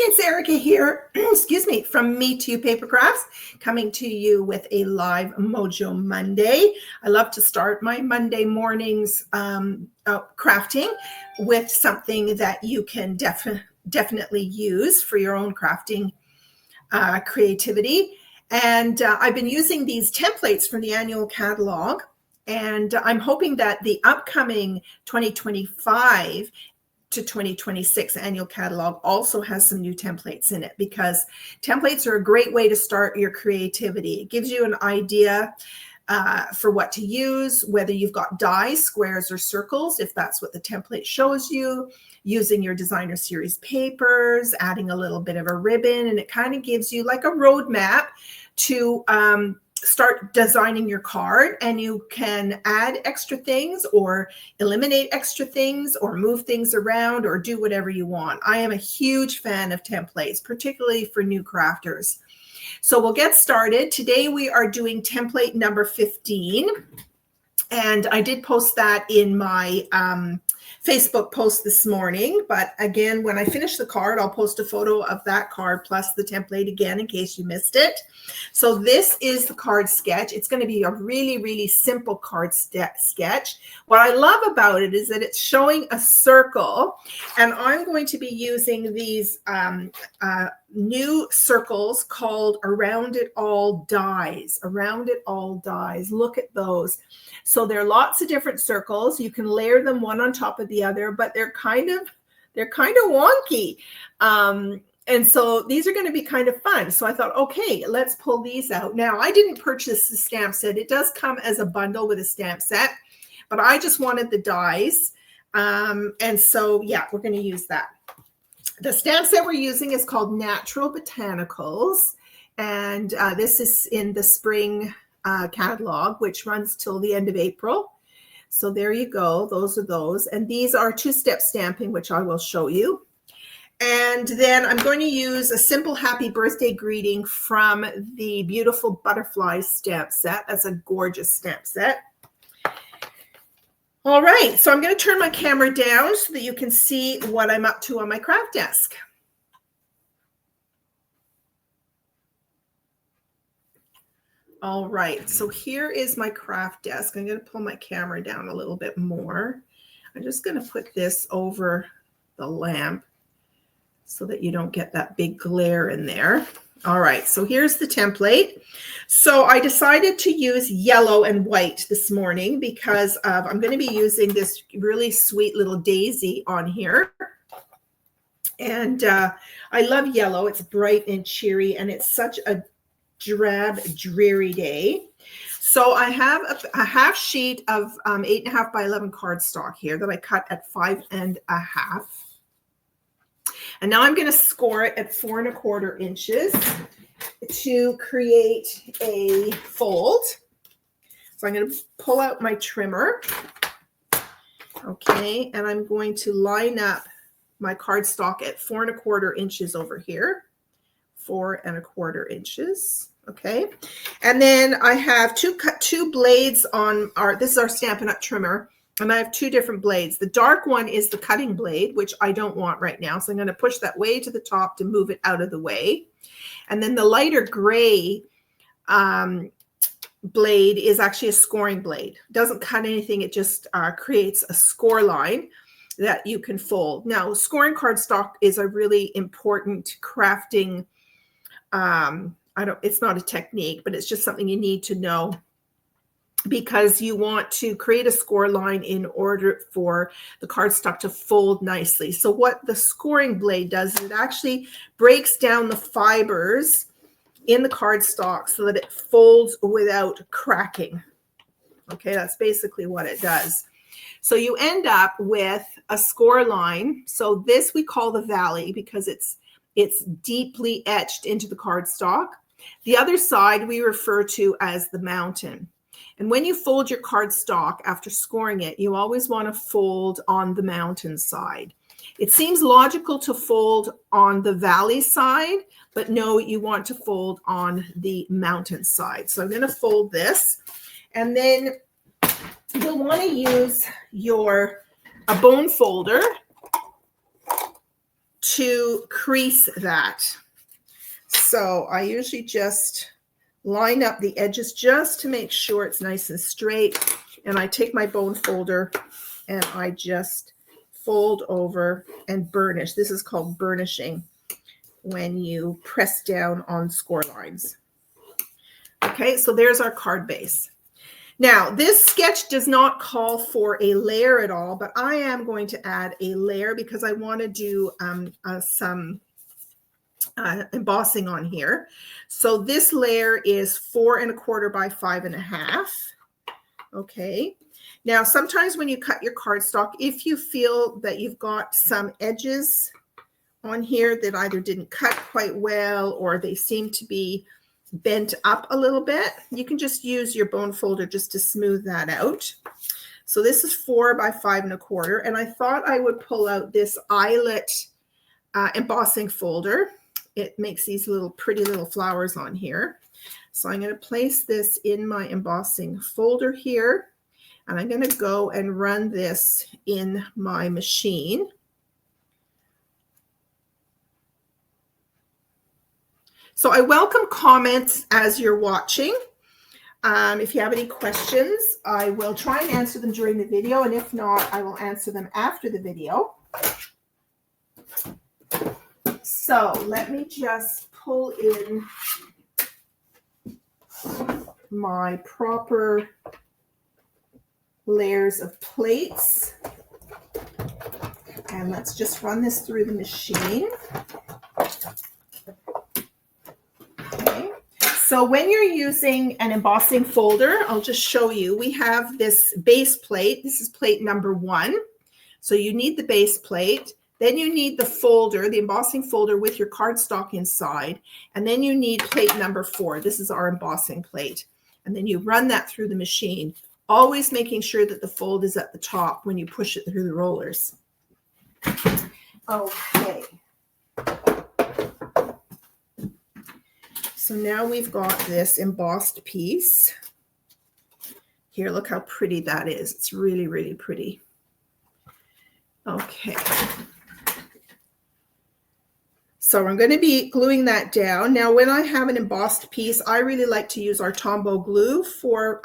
it's Erica here, excuse me, from Me Too Paper Crafts, coming to you with a live Mojo Monday. I love to start my Monday mornings crafting with something that you can definitely use for your own crafting creativity. And I've been using these templates from the annual catalog, and I'm hoping that the upcoming 2025 to 2026 annual catalog also has some new templates in it, because templates are a great way to start your creativity. It gives you an idea for what to use, whether you've got dies, squares, or circles, if that's what the template shows you, using your designer series papers, adding a little bit of a ribbon, and it kind of gives you like a roadmap to start designing your card. And you can add extra things or eliminate extra things or move things around or do whatever you want. I am a huge fan of templates, particularly for new crafters. So we'll get started. Today we are doing template number 15. And I did post that in my Facebook post this morning. But again, when I finish the card, I'll post a photo of that card plus the template again in case you missed it. So this is the card sketch. It's going to be a really, really simple card sketch. What I love about it is that it's showing a circle, and I'm going to be using these new circles called Around It All Dies. Around It All Dies. Look at those. So there are lots of different circles. You can layer them one on top of the other, but they're kind of wonky. And so these are going to be kind of fun. So I thought, okay, let's pull these out. Now, I didn't purchase the stamp set. It does come as a bundle with a stamp set, but I just wanted the dies. And so, yeah, we're going to use that. The stamp set we're using is called Natural Botanicals. And this is in the spring catalog, which runs till the end of April. So there you go. Those are those. And these are two-step stamping, which I will show you. And then I'm going to use a simple happy birthday greeting from the beautiful butterfly stamp set. That's a gorgeous stamp set. All right, so I'm going to turn my camera down so that you can see what I'm up to on my craft desk. All right, so here is my craft desk. I'm going to pull my camera down a little bit more. I'm just going to put this over the lamp so that you don't get that big glare in there. All right, so here's the template. So I decided to use yellow and white this morning because I'm going to be using this really sweet little daisy on here. And I love yellow. It's bright and cheery, and it's such a drab, dreary day. So I have a half sheet of 8.5 by 11 cardstock here that I cut at 5.5. And now I'm going to score it at 4 1/4 inches to create a fold. So I'm going to pull out my trimmer. Okay, and I'm going to line up my cardstock at 4 1/4 inches over here. 4 1/4 inches. Okay, and then I have two blades on this is our Stampin' Up trimmer. And I have two different blades. The dark one is the cutting blade, which I don't want right now. So I'm going to push that way to the top to move it out of the way. And then the lighter gray blade is actually a scoring blade. It doesn't cut anything. It just creates a score line that you can fold. Now, scoring cardstock is a really important crafting. It's not a technique, but it's just something you need to know, because you want to create a score line in order for the cardstock to fold nicely. So what the scoring blade does is it actually breaks down the fibers in the cardstock so that it folds without cracking. Okay, that's basically what it does. So you end up with a score line. So this we call the valley because it's deeply etched into the cardstock. The other side we refer to as the mountain. And when you fold your cardstock after scoring it, you always want to fold on the mountain side. It seems logical to fold on the valley side, but no, you want to fold on the mountain side. So I'm going to fold this, and then you'll want to use a bone folder to crease that. So I usually just line up the edges just to make sure it's nice and straight. And I take my bone folder and I just fold over and burnish. This is called burnishing when you press down on score lines. Okay, so there's our card base. Now, this sketch does not call for a layer at all, but I am going to add a layer because I want to do some embossing on here. So this layer is 4 1/4 by 5 1/2. Okay. Now, sometimes when you cut your cardstock, if you feel that you've got some edges on here that either didn't cut quite well or they seem to be bent up a little bit, you can just use your bone folder just to smooth that out. So this is 4 by 5 1/4, and I thought I would pull out this eyelet embossing folder. It makes these little pretty little flowers on here. So I'm going to place this in my embossing folder here, and I'm going to go and run this in my machine. So I welcome comments as you're watching. If you have any questions, I will try and answer them during the video, and if not, I will answer them after the video. So let me just pull in my proper layers of plates, and let's just run this through the machine. So when you're using an embossing folder, I'll just show you, we have this base plate. This is plate number 1. So you need the base plate. Then you need the folder, the embossing folder with your cardstock inside. And then you need plate number 4. This is our embossing plate. And then you run that through the machine, always making sure that the fold is at the top when you push it through the rollers. Okay. So now we've got this embossed piece. Here, look how pretty that is. It's really, really pretty. Okay. So I'm going to be gluing that down. Now, when I have an embossed piece, I really like to use our Tombow glue for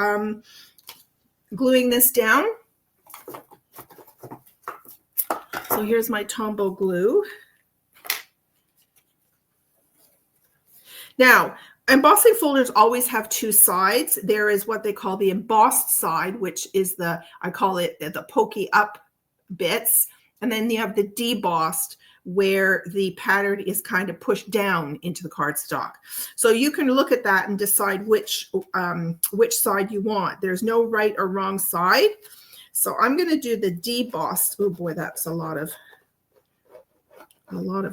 gluing this down. So here's my Tombow glue. Now, embossing folders always have 2 sides. There is what they call the embossed side, which is I call it the pokey up bits. And then you have the debossed, where the pattern is kind of pushed down into the cardstock. So you can look at that and decide which side you want. There's no right or wrong side. So I'm going to do the debossed. Oh boy, that's a lot of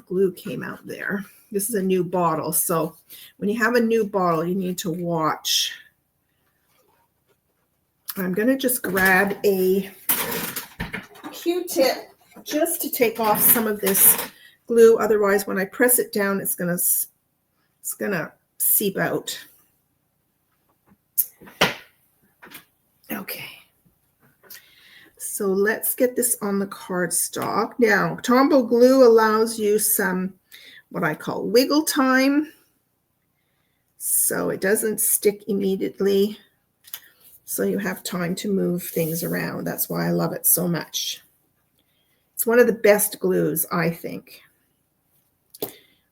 glue came out there. This is a new bottle. So when you have a new bottle, you need to watch. I'm going to just grab a Q-tip just to take off some of this glue. Otherwise, when I press it down, it's gonna seep out. Okay. So let's get this on the cardstock. Now, Tombow glue allows you some what I call wiggle time, so it doesn't stick immediately. So you have time to move things around. That's why I love it so much. It's one of the best glues, I think.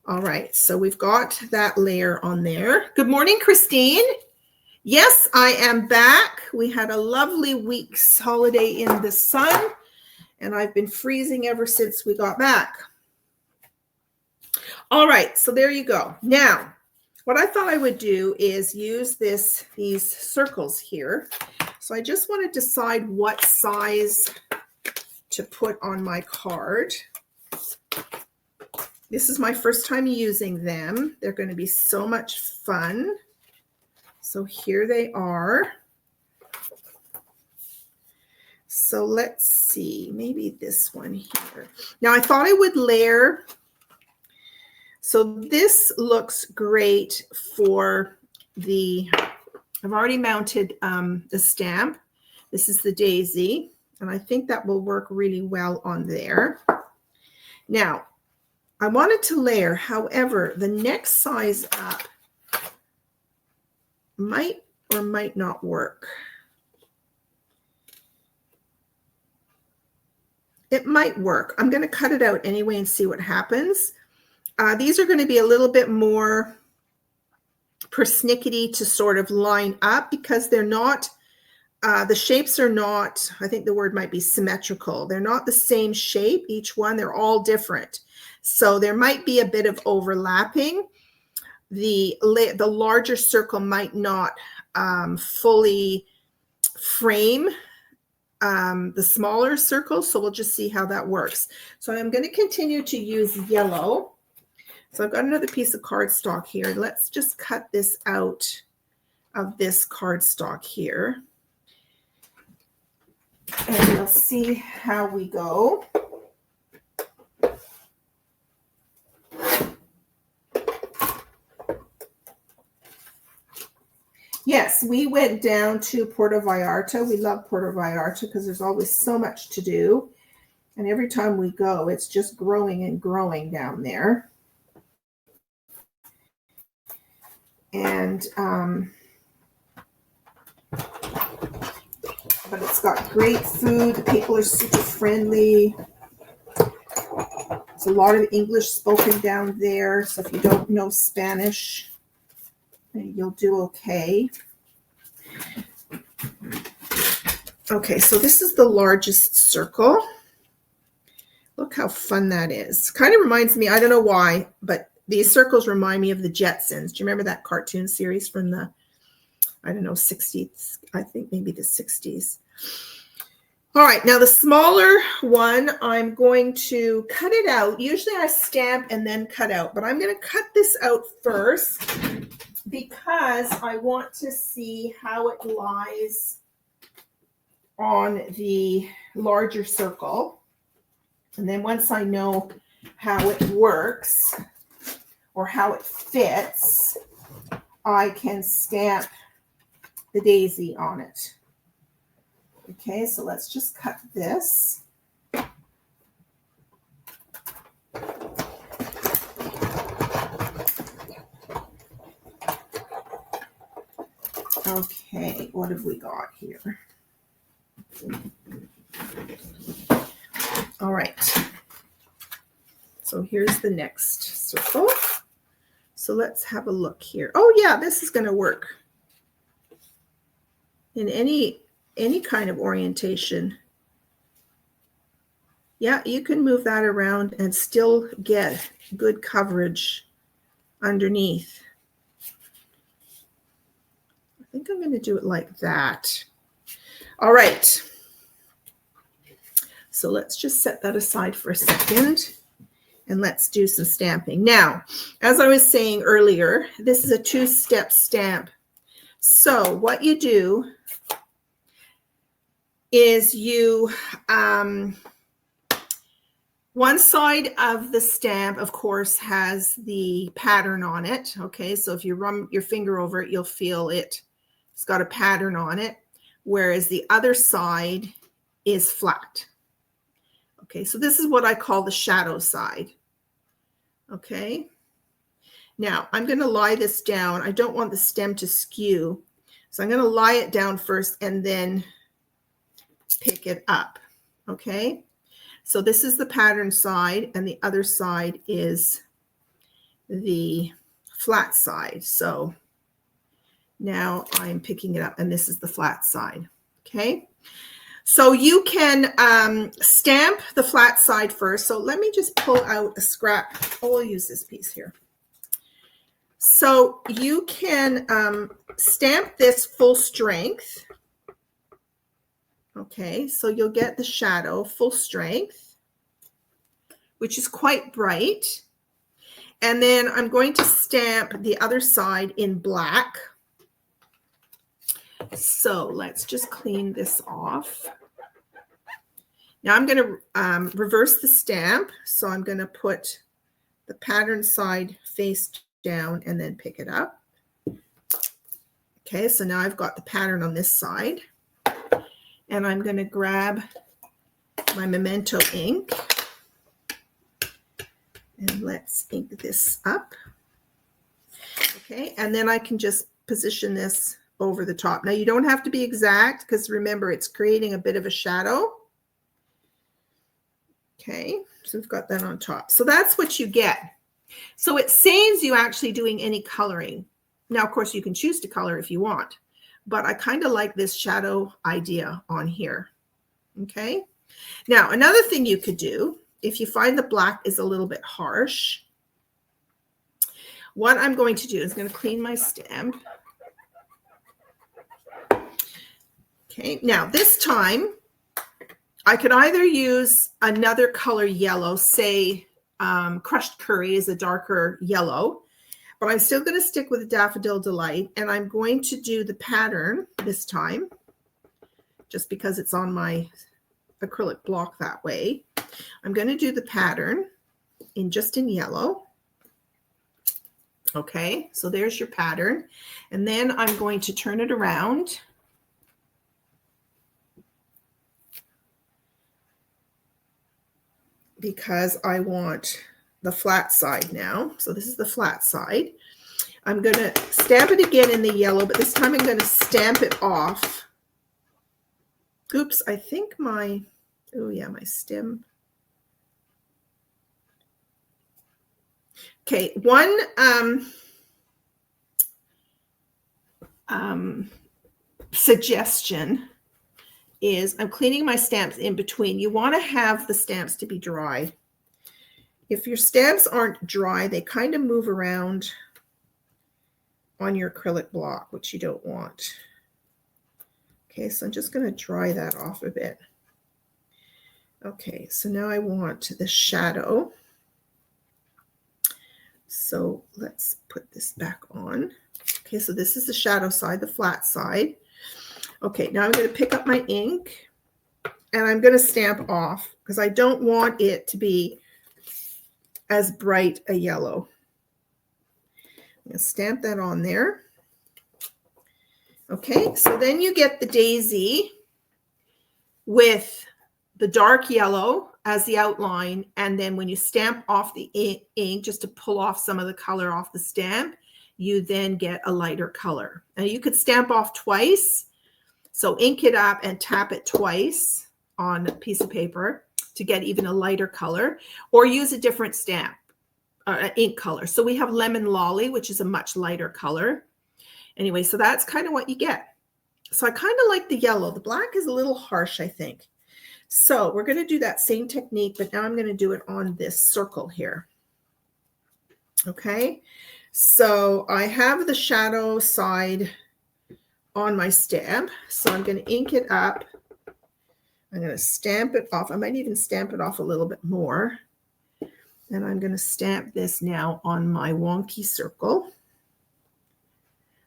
All right, so we've got that layer on there. Good morning, Christine. Yes, I am back. We had a lovely week's holiday in the sun, and I've been freezing ever since we got back. All right, so there you go. Now, what I thought I would do is use these circles here. So I just want to decide what size to put on my card. This is my first time using them. They're going to be so much fun. So here they are. So let's see, maybe this one here. Now I thought I would layer. So this looks great for I've already mounted the stamp. This is the daisy, and I think that will work really well on there. Now, I wanted to layer. However, the next size up might or might not work. It might work. I'm going to cut it out anyway and see what happens. These are going to be a little bit more persnickety to sort of line up because they're not, the shapes are not, I think the word might be symmetrical. They're not the same shape, each one. They're all different. So there might be a bit of overlapping. The larger circle might not fully frame the smaller circle. So we'll just see how that works. So I'm going to continue to use yellow. So I've got another piece of cardstock here. Let's just cut this out of this cardstock here. And we'll see how we go. Yes, we went down to Puerto Vallarta. We love Puerto Vallarta because there's always so much to do. And every time we go, it's just growing and growing down there. And, but it's got great food. The people are super friendly. There's a lot of English spoken down there. So if you don't know Spanish, you'll do okay. Okay, so this is the largest circle. Look how fun that is. Kind of reminds me, I don't know why, but these circles remind me of the Jetsons. Do you remember that cartoon series from the, I don't know, 60s? I think maybe the 60s. All right, now the smaller one, I'm going to cut it out. Usually I stamp and then cut out, but I'm going to cut this out first because I want to see how it lies on the larger circle. And then once I know how it works or how it fits, I can stamp the daisy on it. Okay, so let's just cut this. Okay, what have we got here? All right. So here's the next circle. So let's have a look here. Oh yeah, this is going to work in any kind of orientation. Yeah, you can move that around and still get good coverage underneath. I think I'm going to do it like that. All right. So let's just set that aside for a second and let's do some stamping. Now, as I was saying earlier, this is a two-step stamp. So what you do is you, one side of the stamp, of course, has the pattern on it. Okay, so if you run your finger over it, you'll feel it's got a pattern on it, whereas the other side is flat. Okay, so this is what I call the shadow side. Okay, now I'm going to lie this down. I don't want the stem to skew, so I'm going to lie it down first and then pick it up. Okay, so this is the pattern side and the other side is the flat side. So now I'm picking it up and this is the flat side. Okay, so you can stamp the flat side first. So let me just pull out a scrap. Oh, I'll use this piece here. So you can stamp this full strength. Okay, so you'll get the shadow full strength, which is quite bright. And then I'm going to stamp the other side in black. So let's just clean this off. Now I'm going to reverse the stamp. So I'm going to put the pattern side face down and then pick it up. Okay, so now I've got the pattern on this side. And I'm going to grab my Memento ink. And let's ink this up. Okay, and then I can just position this over the top. Now you don't have to be exact because remember it's creating a bit of a shadow. Okay, so we've got that on top. So that's what you get. So it saves you actually doing any coloring. Now, of course, you can choose to color if you want, but I kind of like this shadow idea on here. Okay, now another thing you could do if you find the black is a little bit harsh, what I'm going to do is going to clean my stamp. Okay, now this time I could either use another color yellow, say crushed curry is a darker yellow, but I'm still going to stick with the Daffodil Delight, and I'm going to do the pattern this time just because it's on my acrylic block that way. I'm going to do the pattern in yellow. Okay, so there's your pattern. And then I'm going to turn it around. Because I want the flat side now. So this is the flat side. I'm going to stamp it again in the yellow, but this time I'm going to stamp it off. Oops, I think my stem. Okay, one suggestion is I'm cleaning my stamps in between. You want to have the stamps to be dry. If your stamps aren't dry, they kind of move around on your acrylic block, which you don't want. Okay, so I'm just going to dry that off a bit. Okay, so now I want the shadow. So let's put this back on. Okay, so this is the shadow side, the flat side. Okay, now I'm going to pick up my ink and I'm going to stamp off because I don't want it to be as bright a yellow. I'm going to stamp that on there. Okay, so then you get the daisy with the dark yellow as the outline, and then when you stamp off the ink just to pull off some of the color off the stamp, you then get a lighter color. Now you could stamp off twice, so ink it up and tap it twice on a piece of paper to get even a lighter color, or use a different stamp, ink color. So we have Lemon Lolly, which is a much lighter color. Anyway, so that's kind of what you get. So I kind of like the yellow. The black is a little harsh, I think. So we're going to do that same technique, but now I'm going to do it on this circle here. Okay, so I have the shadow side on my stamp. So I'm going to ink it up. I'm going to stamp it off. I might even stamp it off a little bit more. And I'm going to stamp this now on my wonky circle.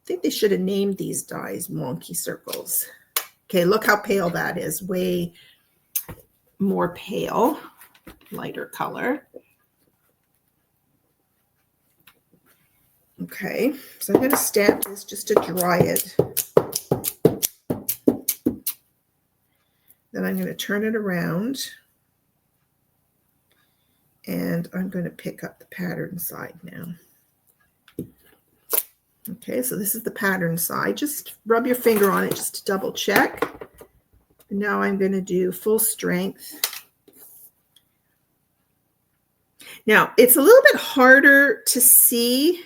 I think they should have named these dies wonky circles. Okay, look how pale that is. Way more pale, lighter color. Okay, so I'm going to stamp this just to dry it. Then I'm going to turn it around. And I'm going to pick up the pattern side now. Okay, so this is the pattern side. Just rub your finger on it just to double check. And now I'm going to do full strength. Now, it's a little bit harder to see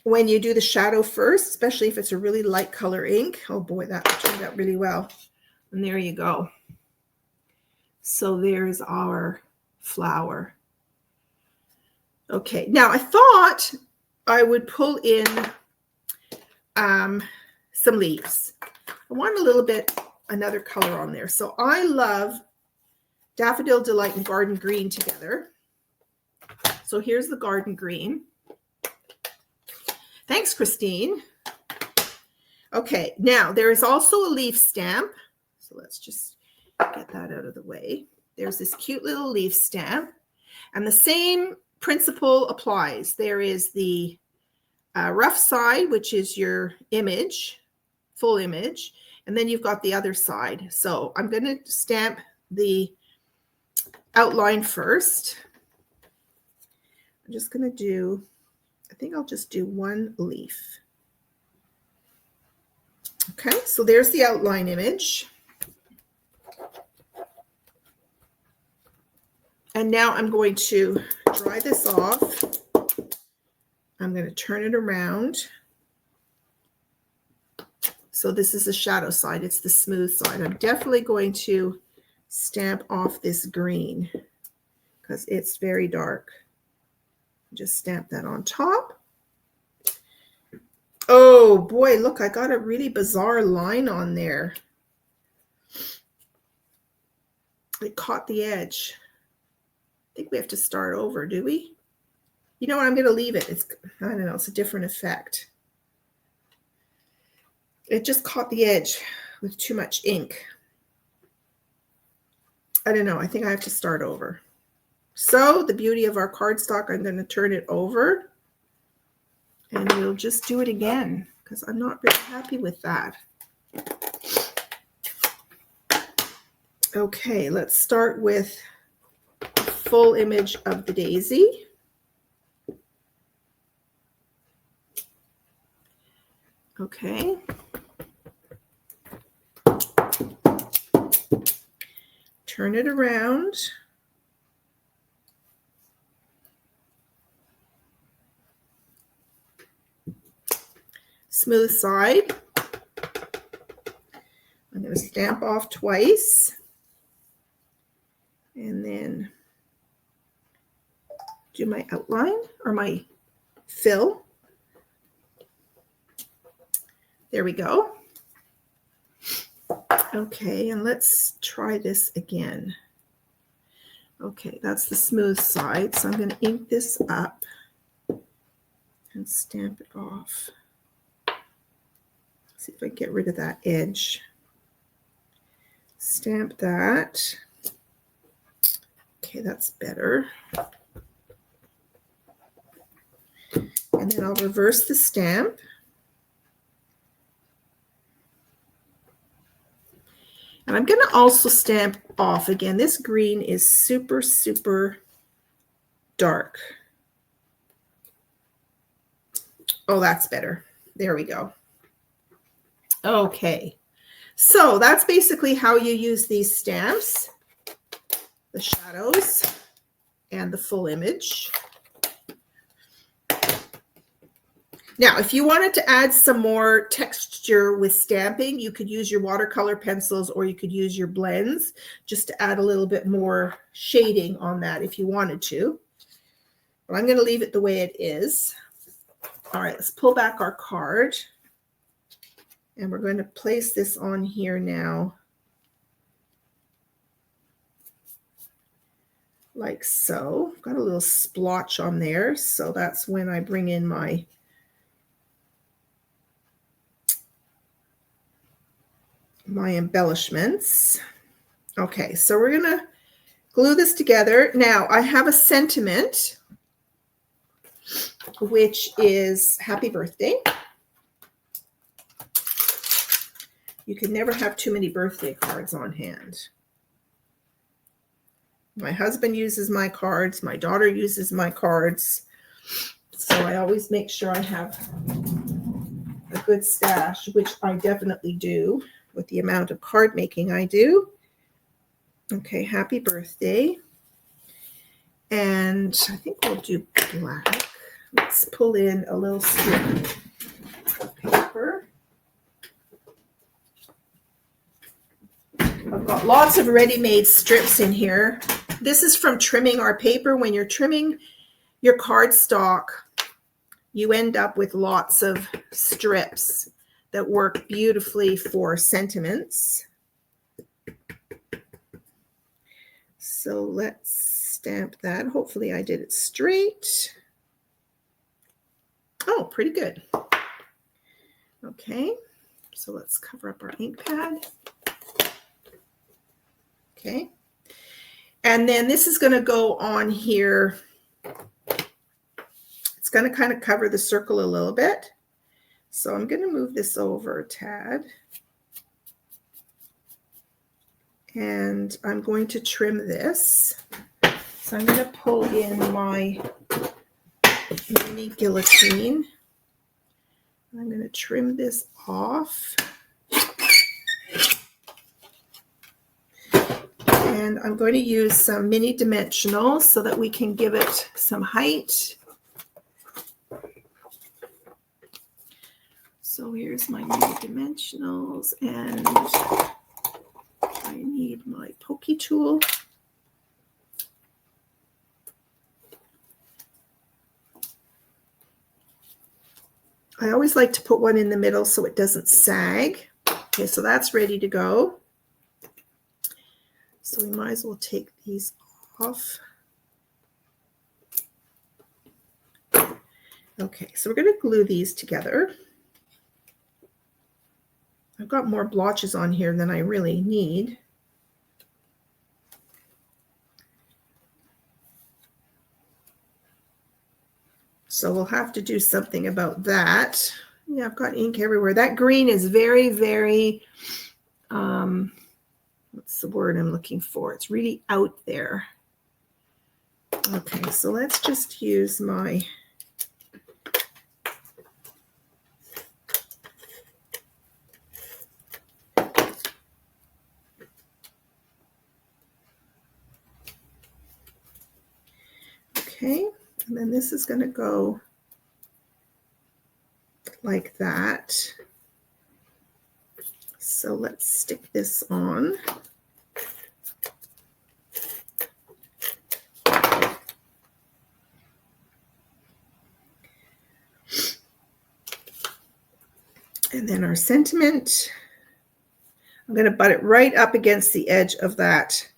when you do the shadow first, especially if it's a really light color ink. Oh boy, that turned out really well. And there you go. So there's our flower. Okay, now I thought I would pull in some leaves. I want a little bit another color on there. So I love Daffodil Delight and Garden Green together. So here's the Garden Green. Thanks, Christine. Okay, now there is also a leaf stamp. So let's just get that out of the way. There's this cute little leaf stamp, and the same principle applies. There is the rough side, which is your image, full image, and then you've got the other side. So I'm going to stamp the outline first. I'm just going to do, I think I'll just do one leaf. Okay, so there's the outline image. And now I'm going to dry this off. I'm going to turn it around. So this is the shadow side. It's the smooth side. I'm definitely going to stamp off this green because it's very dark. Just stamp that on top. Oh boy, look, I got a really bizarre line on there. It caught the edge. I think we have to start over, do we? You know what, I'm going to leave it. I don't know, it's a different effect. It just caught the edge with too much ink. I don't know, I think I have to start over. So the beauty of our cardstock, I'm going to turn it over and we'll just do it again because I'm not really happy with that. Okay, let's start with a full image of the daisy. Okay. Turn it around. Smooth side. I'm going to stamp off twice. And then do my outline or my fill. There we go. Okay, and let's try this again. Okay, that's the smooth side. So I'm going to ink this up and stamp it off. See if I can get rid of that edge. Stamp that. Okay, that's better. And then I'll reverse the stamp. And I'm going to also stamp off again. This green is super, super dark. Oh, that's better. There we go. Okay. So that's basically how you use these stamps, the shadows and the full image. Now, if you wanted to add some more texture with stamping, you could use your watercolor pencils or you could use your blends just to add a little bit more shading on that if you wanted to. But I'm going to leave it the way it is. All right, let's pull back our card. And we're going to place this on here now. Like so. Got a little splotch on there. So that's when I bring in my embellishments. Okay, so we're going to glue this together. Now, I have a sentiment, which is happy birthday. You can never have too many birthday cards on hand. My husband uses my cards. My daughter uses my cards. So I always make sure I have a good stash, which I definitely do with the amount of card making I do. Okay, happy birthday. And I think we'll do black. Let's pull in a little strip of paper. I've got lots of ready-made strips in here. This is from trimming our paper. When you're trimming your cardstock, you end up with lots of strips that work beautifully for sentiments. So let's stamp that. Hopefully I did it straight. Oh, pretty good. Okay, so let's cover up our ink pad. Okay, and then this is going to go on here. It's going to kind of cover the circle a little bit. So I'm going to move this over a tad. And I'm going to trim this. So I'm going to pull in my mini guillotine. I'm going to trim this off. And I'm going to use some mini dimensionals so that we can give it some height. So here's my mini dimensionals, and I need my pokey tool. I always like to put one in the middle so it doesn't sag. Okay, so that's ready to go. So we might as well take these off. Okay, so we're going to glue these together. I've got more blotches on here than I really need. So we'll have to do something about that. Yeah, I've got ink everywhere. That green is very, very, what's the word I'm looking for? It's really out there. Okay, so let's just use my okay, and then this is going to go like that. So let's stick this on. And then our sentiment, I'm going to butt it right up against the edge of that,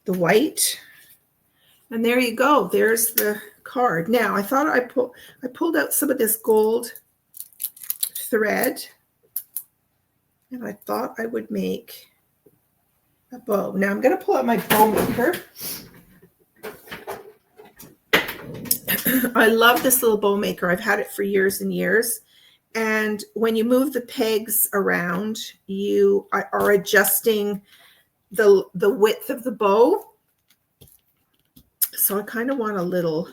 the white. And there you go. There's the card. Now, I thought I pulled out some of this gold thread, and I thought I would make a bow. Now, I'm going to pull out my bow maker. I love this little bow maker. I've had it for years and years. And when you move the pegs around, you are adjusting the width of the bow. So I kind of want a little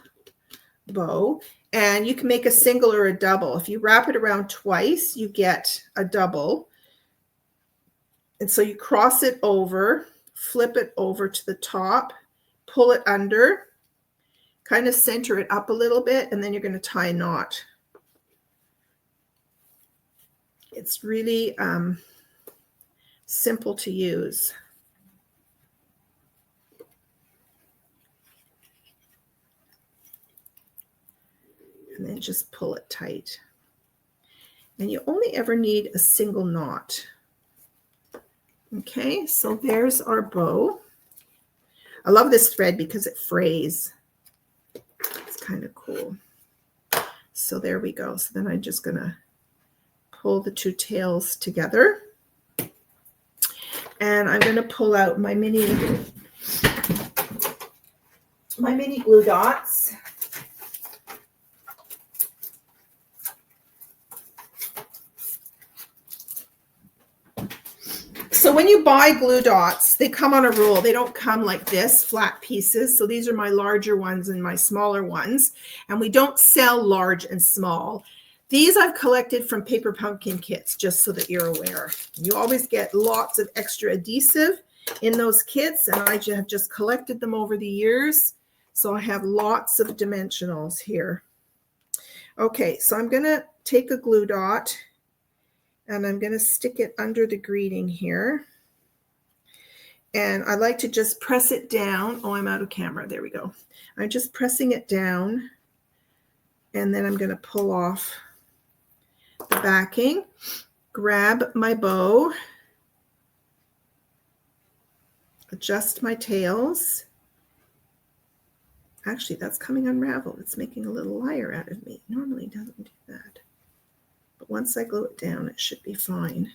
bow, and you can make a single or a double. If you wrap it around twice, you get a double. And so you cross it over, flip it over to the top, pull it under, kind of center it up a little bit, and then you're going to tie a knot. It's really simple to use. And then just pull it tight. And you only ever need a single knot. Okay, so there's our bow. I love this thread because it frays. It's kind of cool. So there we go. So then I'm just going to pull the two tails together. And I'm going to pull out my mini glue dots. So when you buy glue dots, they come on a roll. They don't come like this, flat pieces. So these are my larger ones and my smaller ones. And we don't sell large and small. These I've collected from Paper Pumpkin kits, just so that you're aware. You always get lots of extra adhesive in those kits, and I have just collected them over the years. So I have lots of dimensionals here. Okay, so I'm going to take a glue dot, and I'm going to stick it under the greeting here. And I like to just press it down. Oh, I'm out of camera. There we go. I'm just pressing it down, and then I'm going to pull off the backing, grab my bow, adjust my tails. Actually, that's coming unraveled. It's making a little liar out of me. Normally it doesn't do that. But once I glue it down, it should be fine.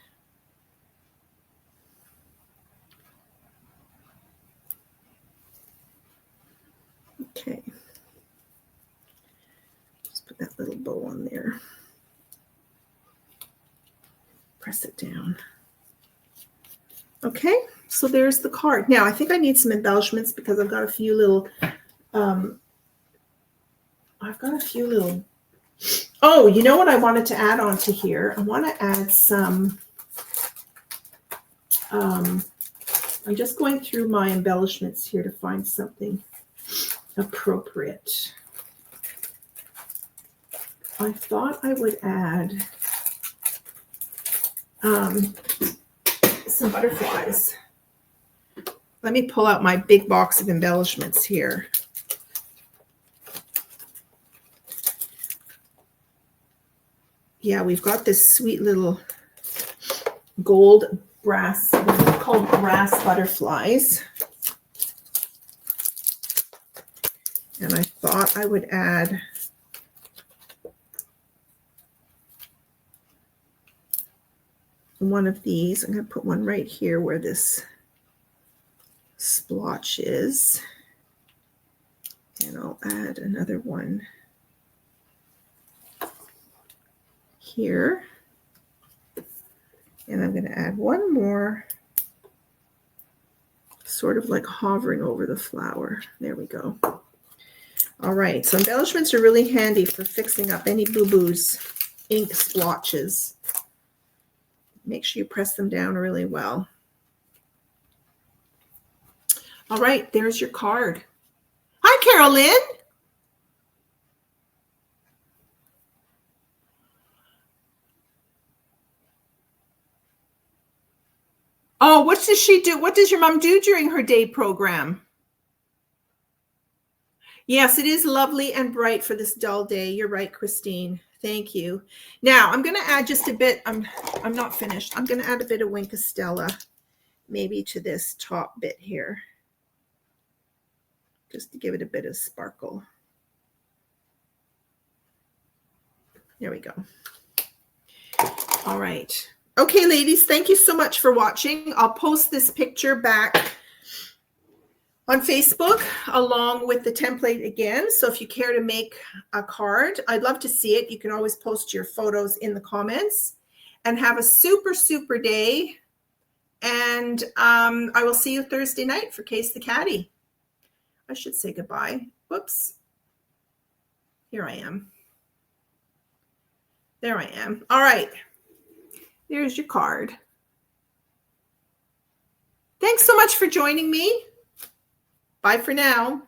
Okay. Just put that little bow on there. Press it down. Okay, so there's the card. Now, I think I need some embellishments because I've got a few little, oh, you know what I wanted to add on to here? I want to add some, I'm just going through my embellishments here to find something appropriate. I thought I would add some butterflies. Let me pull out my big box of embellishments here. Yeah, we've got this sweet little gold brass, called brass butterflies. And I thought I would add one of these. I'm going to put one right here where this splotch is. And I'll add another one here. And I'm going to add one more, sort of like hovering over the flower. There we go. All right, so embellishments are really handy for fixing up any boo-boos, ink splotches. Make sure you press them down really well. All right, there's your card. Hi, Carolyn. Oh, what does she do? What does your mom do during her day program? Yes, it is lovely and bright for this dull day. You're right, Christine. Thank you. Now, I'm going to add just a bit. I'm not finished. I'm going to add a bit of Wink of Stella, maybe to this top bit here, just to give it a bit of sparkle. There we go. All right. Okay, ladies, thank you so much for watching. I'll post this picture back on Facebook along with the template again. So if you care to make a card, I'd love to see it. You can always post your photos in the comments, and have a super, super day. And I will see you Thursday night for Case the Caddy. I should say goodbye. Whoops. Here I am. There I am. All right. There's your card. Thanks so much for joining me. Bye for now.